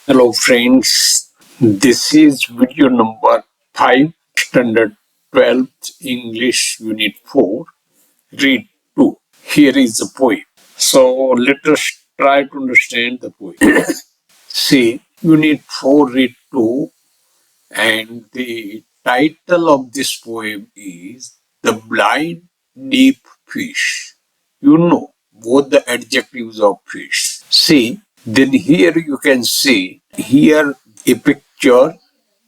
Hello friends, this is video number 5, standard 12th English unit 4, read 2. Here is the poem. So let us try to understand the poem. See, unit 4, read 2, and the title of this poem is The Blind Deep Fish. You know both the adjectives of fish. See, then here you can see here a picture,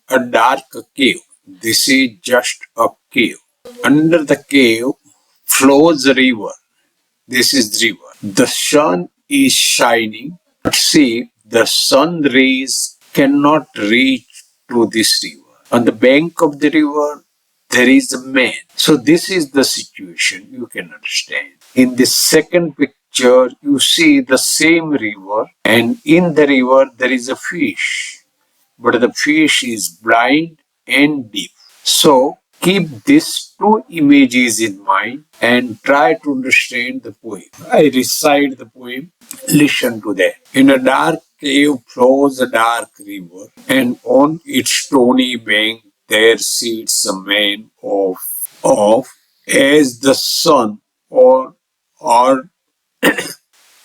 a dark cave. This is just a cave. Under the cave flows a river. This is the river. The sun is shining. But see, the sun rays cannot reach to this river. On the bank of the river, there is a man. So this is the situation you can understand. In the second picture, you see the same river, and in the river there is a fish. But the fish is blind and deaf. So keep these two images in mind and try to understand the poem. I recite the poem. Listen to that. In a dark cave flows a dark river, and on its stony bank there sits a man of as the sun or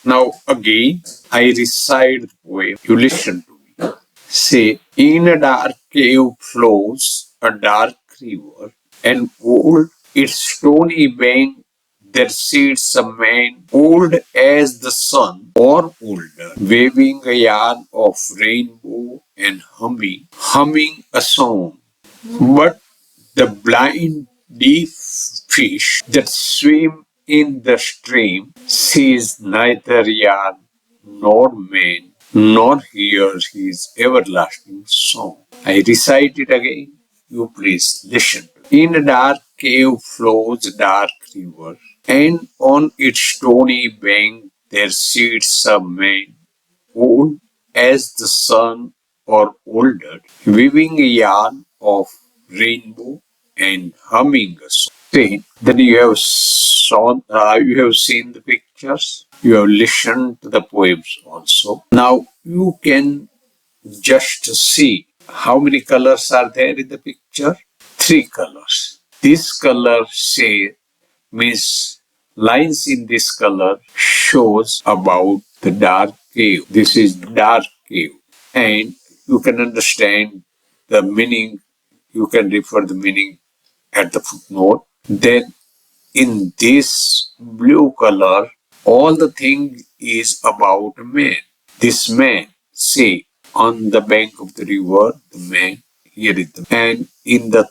now again I recite the poem. You listen to me. Say, in a dark cave flows a dark river, and old its stony bank there sits a man, old as the sun, or older, waving a yarn of rainbow and humming a song. But the blind deaf fish that swim in the stream sees neither yarn nor man, nor hears his everlasting song. I recite it again. You please listen. In a dark cave flows a dark river, and on its stony bank there sits a man, old as the sun or older, weaving a yarn of rainbow and humming a song. See, then you have seen the pictures, you have listened to the poems also. Now you can just see how many colors are there in the picture. 3 colors. This color means lines in this color shows about the dark cave. This is dark cave, and you can understand the meaning. You can refer the meaning at the footnote. Then in this blue color, all the thing is about a man. This man, say, on the bank of the river, the man, here is the man. And in the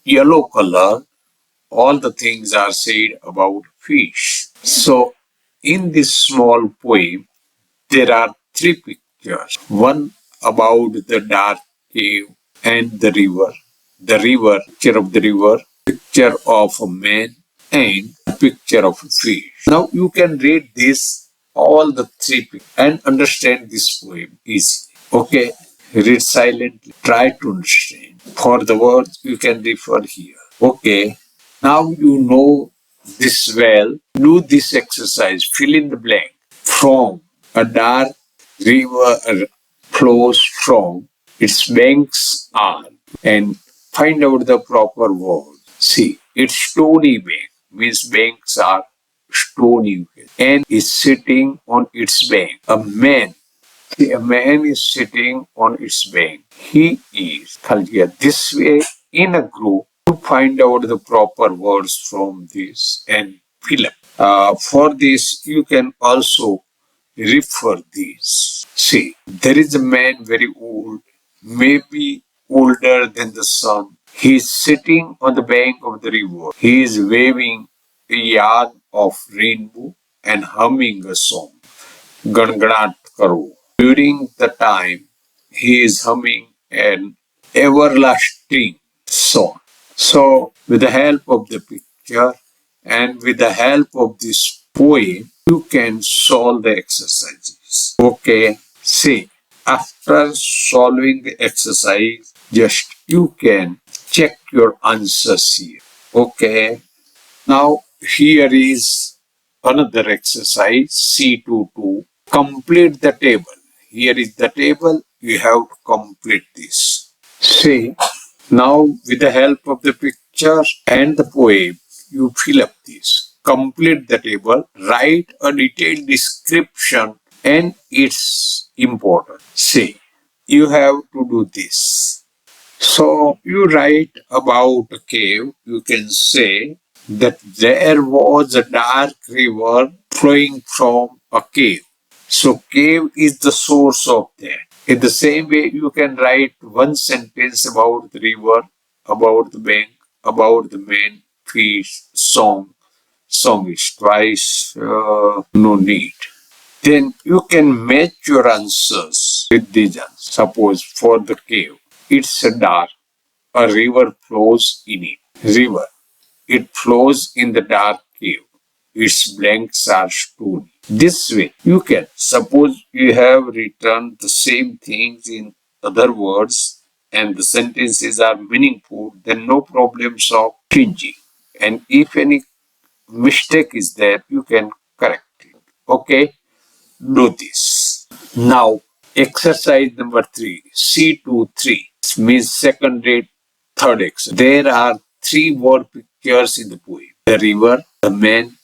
yellow color, all the things are said about fish. So, in this small poem, there are 3 pictures. One about the dark cave and the river, picture of the river, picture of a man, and a picture of a fish. Now you can read this, all the 3 pictures, and understand this poem easily. Okay, read silently, try to understand. For the words, you can refer here. Okay, now you know this well. Do this exercise, fill in the blank. From a dark river flows from its banks are, and find out the proper word. See, it's stony bank means banks are stony, and is sitting on its bank. A man is sitting on its bank. He is. This way, in a group, to find out the proper words from this and fill up. For this, you can also refer this. See, there is a man very old, maybe older than the sun. He is sitting on the bank of the river. He is waving a yarn of rainbow and humming a song. Ganganat karo. During the time, he is humming an everlasting song. So, with the help of the picture and with the help of this poem, you can solve the exercises. Okay, see, after solving the exercise, just you can check your answers here. Okay, now here is another exercise, C22. Complete the table. Here is the table you have to complete this. See, now with the help of the picture and the poem, you fill up this. Complete the table, write a detailed description, and it's important. See, you have to do this. So you write about a cave, you can say that there was a dark river flowing from a cave. So cave is the source of that. In the same way, you can write one sentence about the river, about the bank, about the man, fish, song. Song is twice, no need. Then you can match your answers with these answers. Suppose for the cave, it's a dark, a river flows in it. River, it flows in the dark cave. Its blanks are stony. This way, you can suppose you have written the same things in other words and the sentences are meaningful, then no problems of changing. And if any mistake is there, you can correct it. Okay, do this. Now, exercise number 3, C23, means second rate, third exercise. There are 3 word pictures in the poem: the river, the man,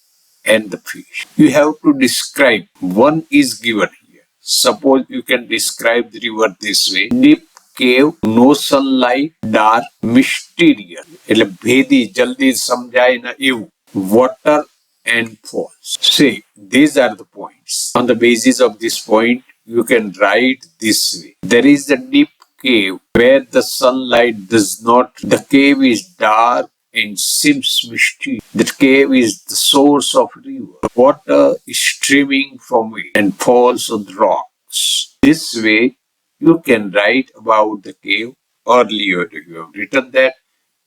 and the fish. You have to describe. One is given here. Suppose you can describe the river this way: deep cave, no sunlight, dark, mysterious. એટલે ભેદી જલ્દી સમજાય ના એવું. Water and falls. Say, these are the points. On the basis of this point, you can write this way. There is a deep cave where the sunlight does not. The cave is dark and seems misty. The cave is the source of river. Water is streaming from it and falls on the rocks. This way, you can write about the cave. Earlier, you have written that.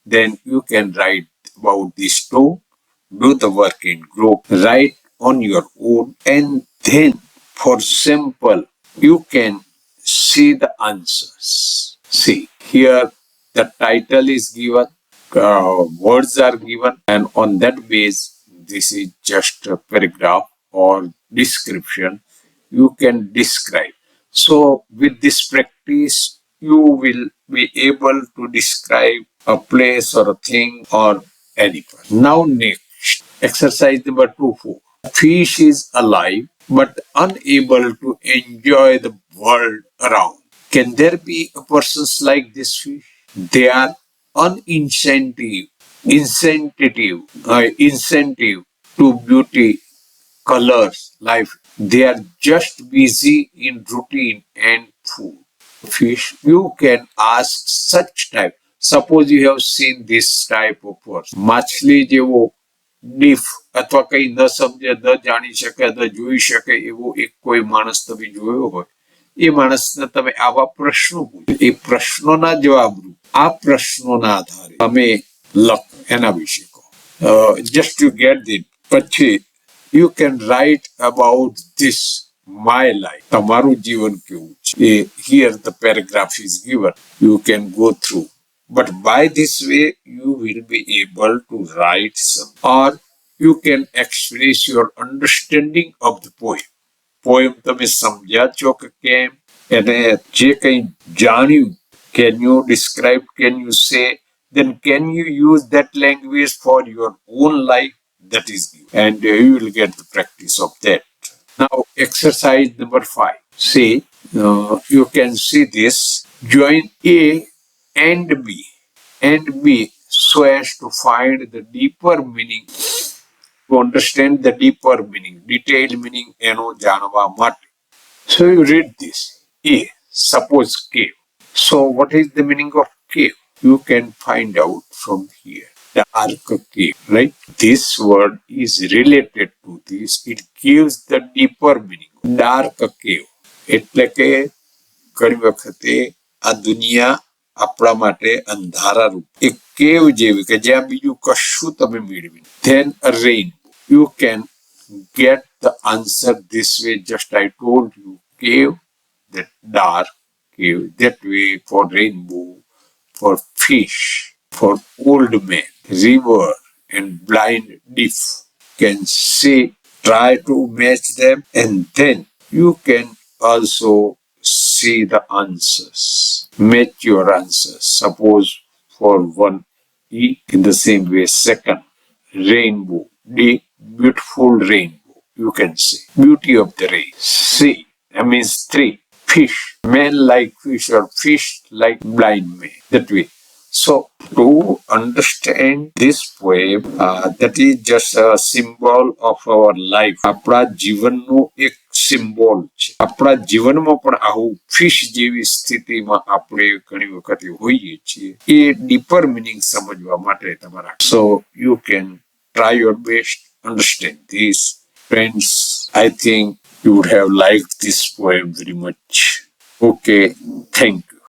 Then you can write about these two. Do the work in group. Write on your own. And then, for sample, you can see the answers. See, here the title is given. Words are given, and on that base, this is just a paragraph or description. You can describe. So, with this practice, you will be able to describe a place or a thing or any person. Now, next, exercise number 2.4. Fish is alive but unable to enjoy the world around. Can there be a persons like this fish? They are insensitive to beauty, colors, life. They are just busy in routine and food. Fish, you can ask such type. Suppose you have seen this type of person. માછલી જેવો deaf અથવા કઈ ન સમજે, ન જાણી શકે, ન જોઈ શકે એવો એક કોઈ માણસ તમે જોયો હોય, એ માણસને તમે આવા પ્રશ્નો પૂછો. એ પ્રશ્નોના જવાબ આ પ્રશ્નોના આધારે તમે લખો એના વિશે કહો. Just to get it. પછી you can write about this, my life. તમારું જીવન કેવું છે. Here the paragraph is given. You can go through. But by this way, you will be able to write some. Or you can express your understanding of the poem. Poem તમે સમજ્યા છો કે કેમ? એને જે કંઈ જાણ્યું, can you describe, can you say, then can you use that language for your own life? That is given. And you will get the practice of that. Now, exercise number 5. See, you can see this. Join A and B so as to find the deeper meaning, to understand the deeper meaning, detailed meaning, janava mate. So you read this. A, suppose cave. So what is the meaning of cave? You can find out from here. Dark cave, right? This word is related to this. It gives the deeper meaning. Dark cave. એટલે કે ઘણી વખતે આ દુનિયા આપણા માટે અંધારા રૂપ એક કેવ જેવી કે જ્યાં બીજું કશું તમે મેળવી. Then a rainbow. You can get the answer this way. Just I told you, cave, that dark cave, that way for rainbow, for fish, for old man, river, and blind deaf. Can see, try to match them, and then you can also see the answers. Match your answers. Suppose for one E, in the same way, second, rainbow. D, beautiful rainbow. You can say beauty of the rain. C, that means three, fish. Man like fish or fish like blind man. That way. So to understand this poem, that is just a symbol of our life. આપણા જીવનનું એક symbol છે. આપણા જીવનમાં પણ આવું fish જેવી સ્થિતિમાં આપણે ઘણી વખત હોઈએ છીએ. એ ડીપર મિનિંગ સમજવા માટે તમારા. So you can try your best, understand this. Friends, I think you would have liked this poem very much. Okay, thank you.